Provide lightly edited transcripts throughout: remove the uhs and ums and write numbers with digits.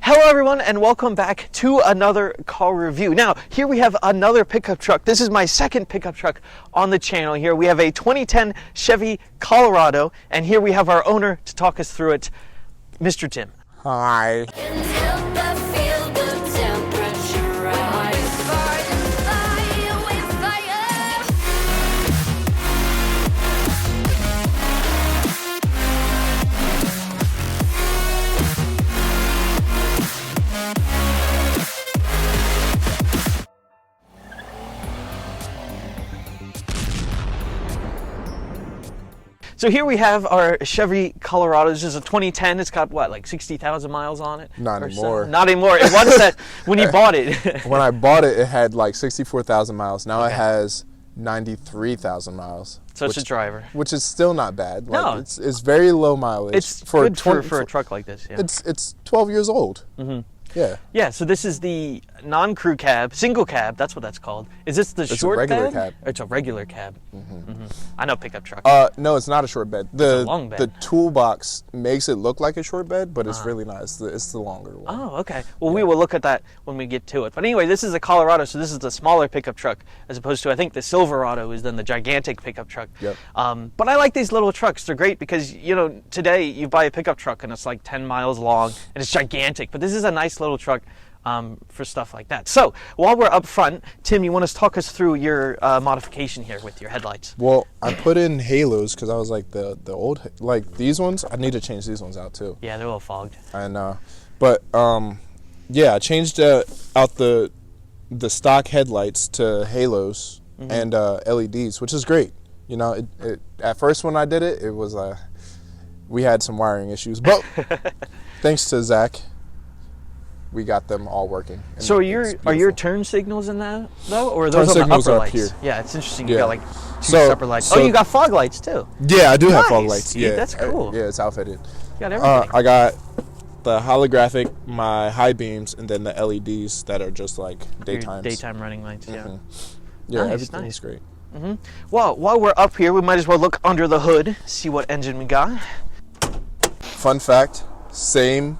Hello everyone and welcome back to another car review. Now here we have another pickup truck. This is my second pickup truck on the channel here. We have a 2010 Chevy Colorado and here we have our owner to talk us through it, Mr. Tim. Hi. So here we have our Chevy Colorado. This is a 2010. It's got what, like 60,000 miles on it? Not anymore. So? Not anymore. It was that when you bought it. When I bought it, it had like 64,000 miles. Now it has 93,000 miles. So it's a driver. Which is still not bad. Like, No. It's very low mileage. It's good for a truck like this. Yeah. It's 12 years old. Mm-hmm. Yeah. Yeah, so this is the non-crew cab, single cab, that's what that's called. Is this the short bed? It's a regular cab. It's a regular cab. Mm-hmm. Mm-hmm. I know pickup truck. No, it's not a short bed. It's a long bed. The toolbox makes it look like a short bed, but it's really not. It's the longer one. Oh, okay. Well, we will look at that when we get to it. But anyway, this is a Colorado, so this is the smaller pickup truck, as opposed to, I think, the Silverado is then the gigantic pickup truck. Yep. But I like these little trucks. They're great because, you know, today you buy a pickup truck and it's like 10 miles long and it's gigantic. But this is a nice little truck. For stuff like that. So while we're up front, Tim, you want to talk us through your modification here with your headlights? Well, I put in halos because I was like the old, like these ones, I need to change these ones out too. Yeah, they're a little fogged. I know. But yeah, I changed out the stock headlights to halos and LEDs, which is great. You know, it at first when I did it, it was we had some wiring issues, but thanks to Zach, we got them all working. So are your turn signals in that though, or are those turn on the upper signals lights? Here. Yeah, it's interesting. You got like two separate lights. So, oh, you got fog lights too. Yeah, I do have fog Nice, lights. dude, Yeah, that's cool. Yeah, it's outfitted. You got everything. I got the holographic, my high beams, and then the LEDs that are just like daytime running lights. Yeah. Yeah, nice, everything's great. Well, while we're up here, we might as well look under the hood, see what engine we got. Fun fact: same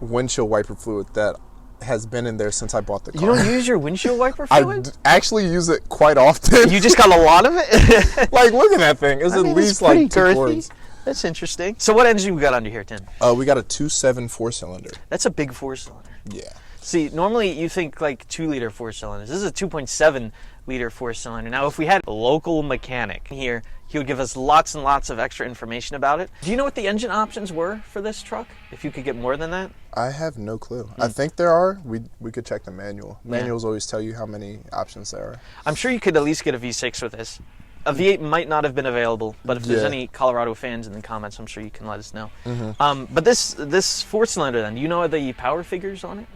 windshield wiper fluid that has been in there since I bought the car. You don't use your windshield wiper fluid? I actually use it quite often. You just got a lot of it? Like, look at that thing. It's at least like 2 quarts. That's interesting. So what engine we got under here, Tim? We got a 2.7 4-cylinder. That's a big 4-cylinder. Yeah. See, normally you think like 2-liter 4-cylinders. This is a 2.7-liter 4-cylinder. Now, if we had a local mechanic here, he would give us lots and lots of extra information about it. Do you know what the engine options were for this truck? If you could get more than that? I have no clue. I think there are. We could check the manual. Manuals always tell you how many options there are. I'm sure you could at least get a V6 with this. A V8 might not have been available, but if there's any Colorado fans in the comments, I'm sure you can let us know. But this 4-cylinder then, do you know the power figures on it?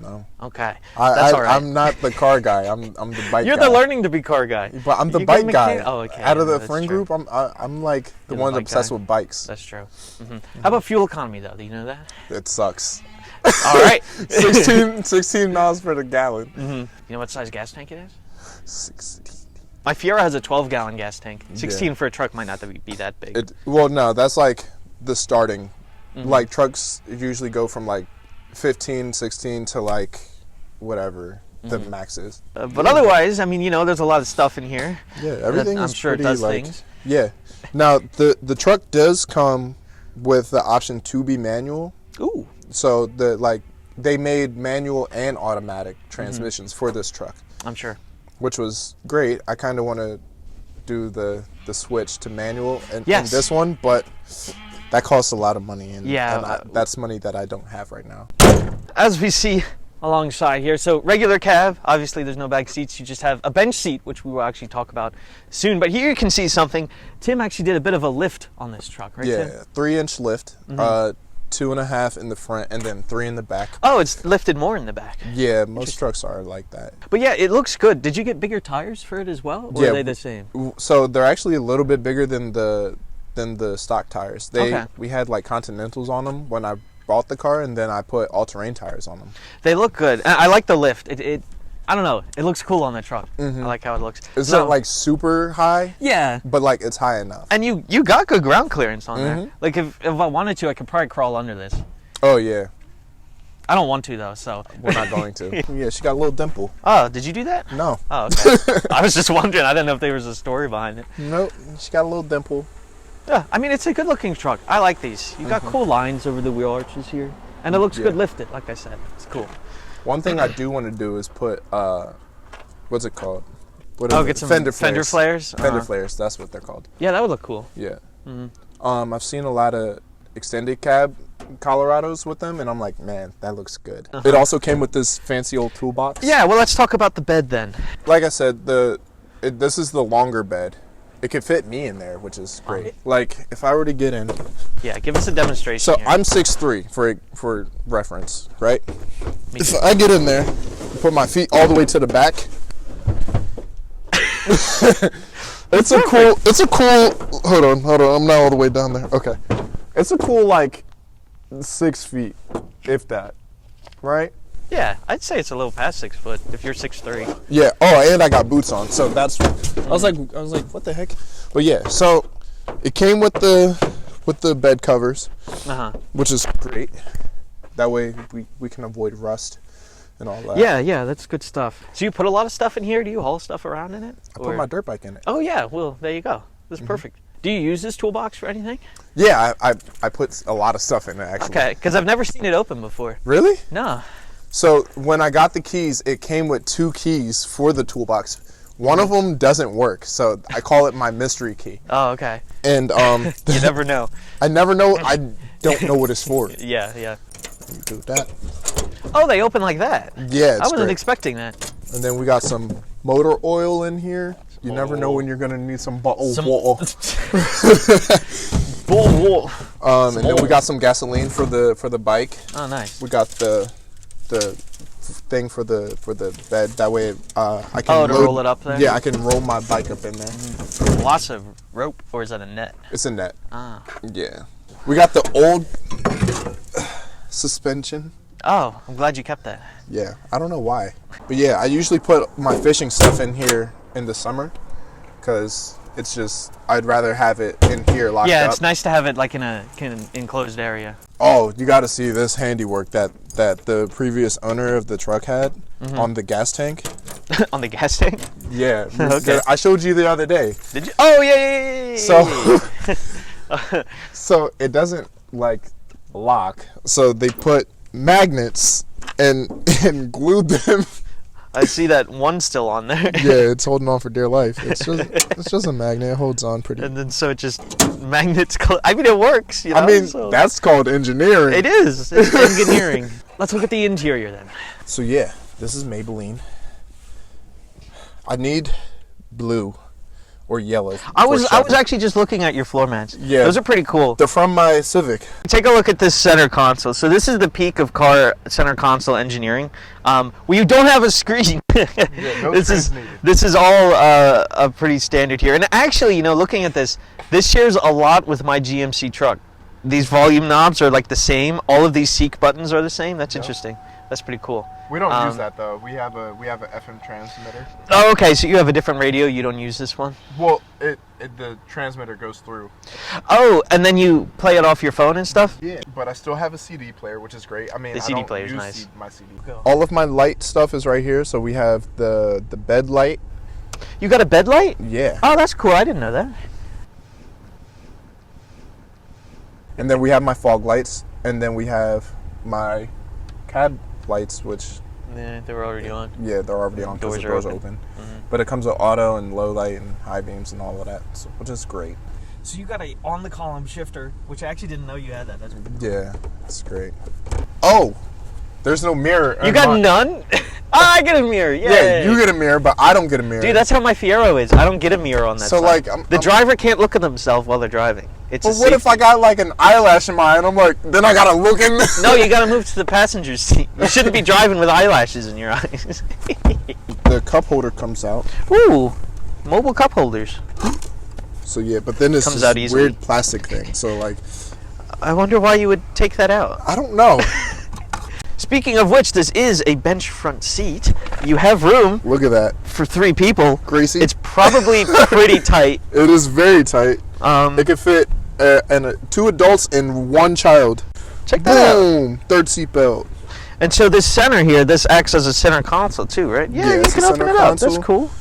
No. Okay. That's all right. I'm not the car guy. I'm the bike guy. You're the learning to be car guy. But I'm the bike guy. Oh, okay. Out of the friend group, I'm like the one obsessed with bikes. That's true. How about fuel economy though? Do you know that? It sucks. All right. 16 miles per gallon. You know what size gas tank it is? 16. My Fiera has a 12-gallon gas tank. 16 for a truck might not be that big. Well, no, that's like the starting. Like trucks usually go from like 15, 16 to like whatever the max is. But otherwise, I mean, you know, there's a lot of stuff in here. Yeah, everything I'm is sure pretty, it does like, things. Yeah. Now, the truck does come with the option to be manual. Ooh. So they made manual and automatic transmissions for this truck. I'm sure. Which was great. I kind of want to do the switch to manual in this one, but that costs a lot of money, and that's money that I don't have right now. As we see alongside here, so regular cab, obviously there's no back seats, you just have a bench seat, which we will actually talk about soon. But here you can see something. Tim actually did a bit of a lift on this truck, right? Yeah, Tim? 3-inch lift, 2.5 in the front, and then 3 in the back. Oh, it's lifted more in the back. Yeah, most trucks are like that. But yeah, it looks good. Did you get bigger tires for it as well, or are they the same? So they're actually a little bit bigger than the stock tires. We had like Continentals on them when I bought the car, and then I put all-terrain tires on them. They look good. I like the lift. I don't know. It looks cool on the truck. I like how it looks. It's not like super high. Yeah. But like it's high enough. And you got good ground clearance on there. Like if I wanted to, I could probably crawl under this. Oh yeah. I don't want to though, so. We're not going to. Yeah, she got a little dimple. Oh, did you do that? No. Oh, okay. I was just wondering. I didn't know if there was a story behind it. Nope, she got a little dimple. Yeah, I mean, it's a good-looking truck. I like these. You got cool lines over the wheel arches here, and it looks good lifted. Like I said, it's cool. One thing I do want to do is put what's it called? Get some fender flares. Fender flares. That's what they're called. Yeah, that would look cool. Yeah. I've seen a lot of extended cab Colorados with them, and I'm like, man, that looks good. It also came with this fancy old toolbox. Yeah, well, let's talk about the bed then. Like I said, this is the longer bed. It could fit me in there, which is great. Like, if I were to get in. Yeah, give us a demonstration. So here. I'm 6'3", for reference, right? If I get in there, put my feet all the way to the back. It's a cool. Hold on. I'm not all the way down there. Okay. It's a cool, like, 6 feet, if that, right? Yeah, I'd say it's a little past 6 foot if you're 6'3". Yeah. Oh, and I got boots on, so that's. I was like, what the heck? But yeah, so it came with the bed covers, which is great. That way we can avoid rust and all that. Yeah, that's good stuff. So you put a lot of stuff in here? Do you haul stuff around in it? I put my dirt bike in it. Oh yeah, well there you go. That's perfect. Do you use this toolbox for anything? Yeah, I put a lot of stuff in it actually. Okay, because I've never seen it open before. Really? No. So when I got the keys, it came with 2 keys for the toolbox. One of them doesn't work, so I call it my mystery key. Oh, okay. And you never know. I never know. I don't know what it's for. Yeah. Let me do that. Oh, they open like that. Yeah, I wasn't expecting that. And then we got some motor oil in here. You never know when you're gonna need some bottled water. And then we got some gasoline for the bike. Oh, nice. We got the thing for the bed. That way, I can roll it up there. Yeah, I can roll my bike up in there. Lots of rope, or is that a net? It's a net. Ah. Yeah. We got the old suspension. Oh, I'm glad you kept that. Yeah, I don't know why, but yeah, I usually put my fishing stuff in here in the summer, because it's just I'd rather have it in here locked up. Yeah, it's nice to have it like in an enclosed area. Oh, you got to see this handiwork that the previous owner of the truck had on the gas tank. On the gas tank? Yeah. Okay. I showed you the other day. Did you? Oh yeah. So it doesn't like lock. So they put magnets and glued them. I see that one still on there. Yeah, it's holding on for dear life. It's just a magnet. It holds on pretty. And then so it just magnets. I mean, it works. You know, I mean, that's called engineering. It is. It's engineering. Let's look at the interior then. So yeah, this is Maybelline. I need blue or yellow. I was actually just looking at your floor mats. Yeah, those are pretty cool. They're from my Civic. Take a look at this center console. So this is the peak of car center console engineering. We don't have a screen. This is all a pretty standard here. And actually, you know, looking at this shares a lot with my GMC truck. These volume knobs are like the same. All of these seek buttons are the same. That's interesting. That's pretty cool. We don't use that though. We have a FM transmitter. Oh, okay. So you have a different radio. You don't use this one. Well, the transmitter goes through. Oh, and then you play it off your phone and stuff. Yeah, but I still have a CD player, which is great. I mean, the CD player is nice. My CD. All of my light stuff is right here. So we have the bed light. You got a bed light? Yeah. Oh, that's cool. I didn't know that. And then we have my fog lights, and then we have my cab lights, which they were already on. Yeah, they're already on because the doors are open. Mm-hmm. But it comes with auto and low light and high beams and all of that, so, which is great. So you got a on the column shifter, which I actually didn't know you had that. That's yeah, it's great. Oh, there's no mirror. You got none? I get a mirror. Yay. Yeah, you get a mirror, but I don't get a mirror. Dude, that's how my Fiero is. I don't get a mirror on that so side. Like, the driver can't look at themselves while they're driving. It's but what if I got like an eyelash in my eye and I'm like, then I gotta look in? No, you gotta move to the passenger seat. You shouldn't be driving with eyelashes in your eyes. The cup holder comes out. Ooh, mobile cup holders. So yeah, but then it's this weird plastic thing. So like, I wonder why you would take that out. I don't know. Speaking of which, this is a bench front seat. You have room. Look at that. For 3 people. Gracie. It's probably pretty tight. It is very tight. It could fit 2 adults and 1 child. Check that out. Boom. 3rd seat belt. And so this center here, this acts as a center console too, right? Yeah, you it's can a open center it up. console. That's cool.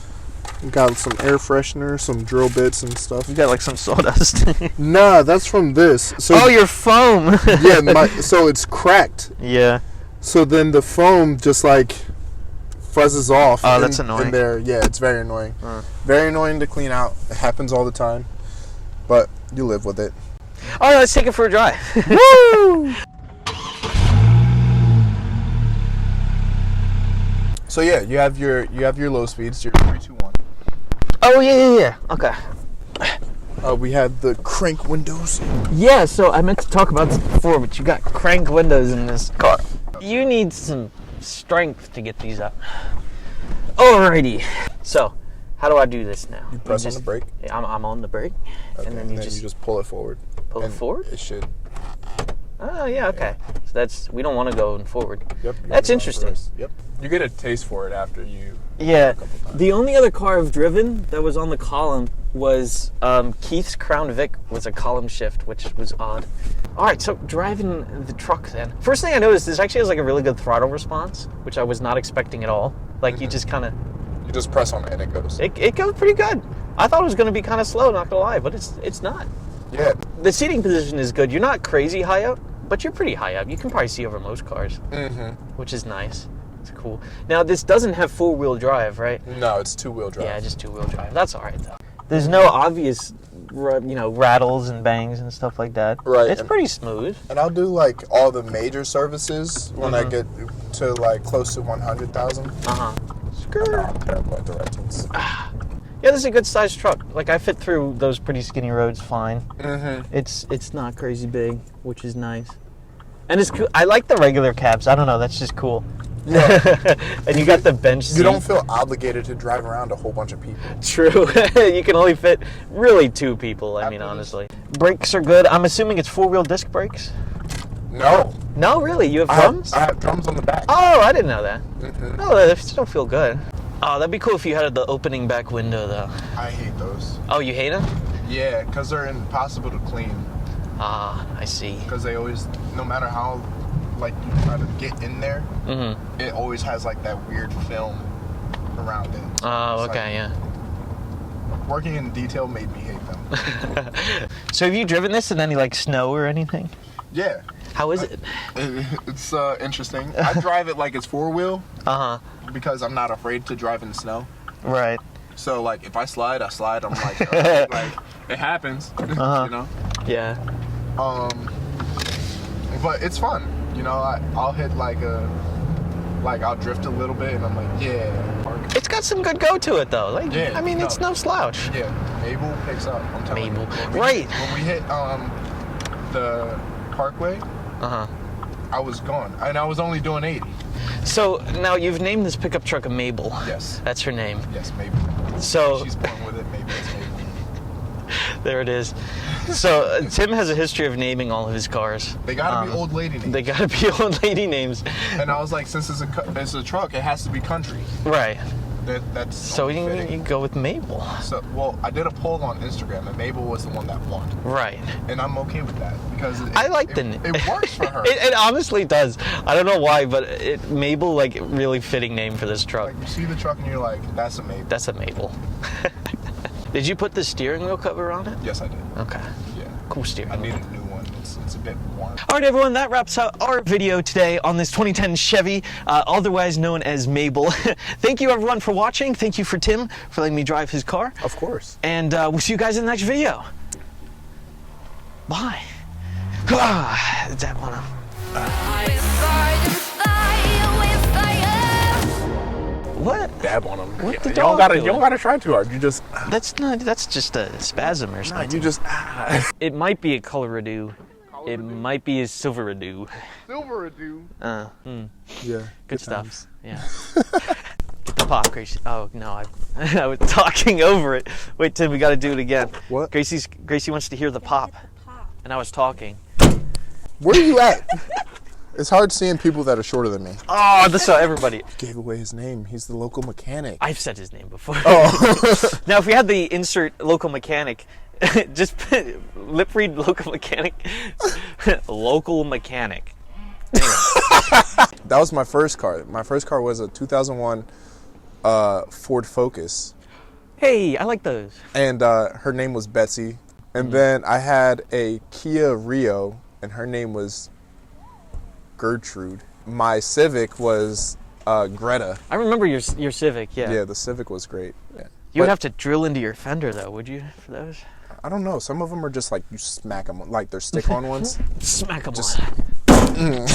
We got some air freshener, some drill bits and stuff. You got like some sawdust. Nah, that's from this. So Oh, your foam. yeah, so it's cracked. Yeah. So then the foam just like fuzzes off. Oh, that's annoying. In there, yeah, it's very annoying. Very annoying to clean out. It happens all the time, but you live with it. All right, let's take it for a drive. Woo! So yeah, you have your low speeds, your 321. Oh yeah. Okay. We have the crank windows. Yeah, so I meant to talk about this before, but you got crank windows in this car. You need some strength to get these up. Alrighty. So, how do I do this now? You press on the brake. I'm on the brake, Okay, and then you just pull it forward. pull it forward. It should. Oh yeah, okay. So we don't want to go forward. Yep. That's interesting. Yep. You get a taste for it after you. Yeah. The only other car I've driven that was on the column was Keith's Crown Vic was a column shift, which was odd. All right, so driving the truck then. First thing I noticed, this actually has like a really good throttle response, which I was not expecting at all. Like you just kind of. You just press on it and it goes. It goes pretty good. I thought it was going to be kind of slow, not gonna lie, but it's not. Yeah. The seating position is good. You're not crazy high up, but you're pretty high up. You can probably see over most cars, which is nice. It's cool. Now, this doesn't have four-wheel drive, right? No, it's two-wheel drive. Yeah, just two-wheel drive. That's all right, though. There's no obvious, rattles and bangs and stuff like that. Right. It's pretty smooth. And I'll do like all the major services when I get to like close to 100,000. I'm terrible at directions. Yeah, this is a good-sized truck. Like, I fit through those pretty skinny roads fine. It's not crazy big, which is nice. And it's cool. I like the regular cabs. I don't know. That's just cool. Yeah. And you got the bench seat. You don't feel obligated to drive around a whole bunch of people. True. You can only fit really two people, I mean, honestly. Brakes are good. I'm assuming it's four-wheel disc brakes? No. No, really? You have drums? I have drums on the back. Oh, I didn't know that. Oh, they still feel good. Oh, that'd be cool if you had the opening back window, though. I hate those. Oh, you hate them? Yeah, because they're impossible to clean. Ah, I see. Because they always, no matter how, like, you try to get in there, it always has, like, that weird film around it. Oh, okay, yeah. Working in detail made me hate them. So have you driven this in any, like, snow or anything? Yeah. How is it? It's interesting. I drive it like it's four-wheel. Because I'm not afraid to drive in the snow. Right. So, like, if I slide, I slide. I'm like, okay, like, it happens, you know? Yeah. But it's fun. You know, I'll hit I'll drift a little bit and I'm like, yeah, park. It's got some good go to it, though. Like, Yeah, I mean, it's no slouch. Yeah, Mabel picks up, I'm telling Mabel. you. Right. When we hit the parkway, I was gone. And I was only doing 80. So, now you've named this pickup truck a Mabel. Yes. That's her name. Yes, Mabel. So She's born with it, maybe it's Mabel. There it is. So, Tim has a history of naming all of his cars. They gotta be old lady names. They gotta be old lady names. And I was like, since it's a truck, it has to be country. Right. That's so you go with Mabel. So, well, I did a poll on Instagram, and Mabel was the one that won. Right. And I'm okay with that because I like the name. It works for her. It honestly does. I don't know why, but Mabel, like, really fitting name for this truck. Like, you see the truck and you're like, that's a Mabel. That's a Mabel. Did you put the steering wheel cover on it? Yes, I did. Okay. Yeah. Cool steering wheel. I need a new one. It's a bit worn. All right, everyone, that wraps up our video today on this 2010 Chevy, otherwise known as Mabel. Thank you, everyone, for watching. Thank you for Tim for letting me drive his car. Of course. And we'll see you guys in the next video. Bye. That one. What? Dab on them. What the You dog don't doing? gotta try too hard. You just. That's just a spasm or something. You just. It might be a Colorado. It might be a Silverado. Silverado. Yeah. Good stuff. Times. Yeah. Get the pop, Gracie. Oh no, I was talking over it. Wait, Tim, we got to do it again. What? Gracie wants to hear the pop, and I was talking. Where are you at? It's hard seeing people that are shorter than me. Oh, that's so everybody. Gave away his name. He's the local mechanic. I've said his name before. Oh. Now, if we had the insert local mechanic, just lip read local mechanic. Local mechanic. That was my first car. My first car was a 2001 Ford Focus. Hey, I like those. And her name was Betsy. And then I had a Kia Rio, and her name was Gertrude. My Civic was Greta. I remember your Civic, yeah. Yeah, the Civic was great. Yeah. You would have to drill into your fender, though, would you, for those? I don't know. Some of them are just like you smack them, like they're stick-on ones. Smack them Just- on.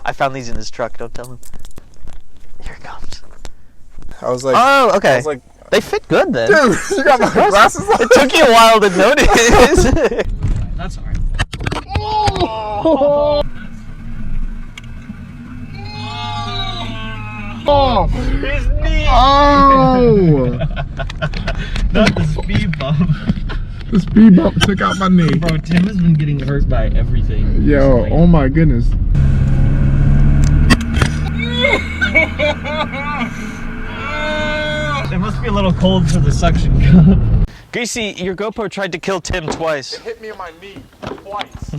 I found these in his truck. Don't tell him. Here it comes. I was like, Oh, okay. I was like, They fit good then. dude, you got my glasses on. It took you a while to notice. That's all right. Oh, His knee. oh! Not the speed bump. The speed bump took out my knee. Bro, Tim has been getting hurt by everything. Yo, oh my goodness. It must be a little cold for the suction cup. Greasy, your GoPro tried to kill Tim twice. It hit me in my knee twice.